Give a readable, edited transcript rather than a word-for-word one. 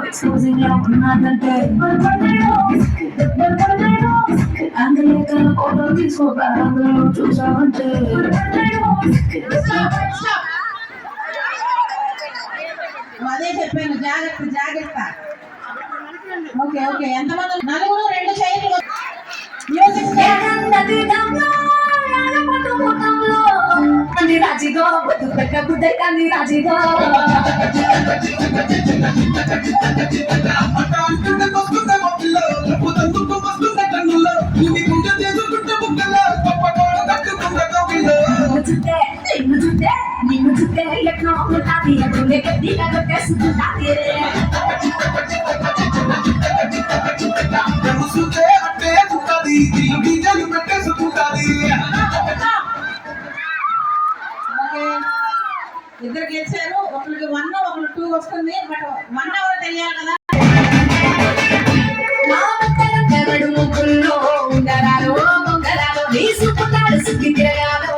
Exposing your another day. And the little photo is so bad, I'm going to choose అదే చెప్పాను, జాగ్రత్త జాగ్రత్త. Okay okay, ఎంతమంది? నలుగురు, రెండు చేతులు. మ్యూజిక్ రాజీగో బుద్ధు పెట్ట బుద్ధ కానీ రాజీగో నిన్ను చుట్టే ఎట్లా ఉంటుంది ఎదురులే గట్టిగా కొట్టేసుకుంటాది అంటే ఉంటుంది బీజాలు పెట్టేసుకుంటుంది. ఇద్దరు గెలిచారు, ఒకరికి 1 ఒకరికి 2 వస్తుంది. బట్ 1 అవర్ తెలియాలి కదా. ముగ్గుల్లో ఉండరాలు నీ సుఖాలు సుఖి తిరగాలు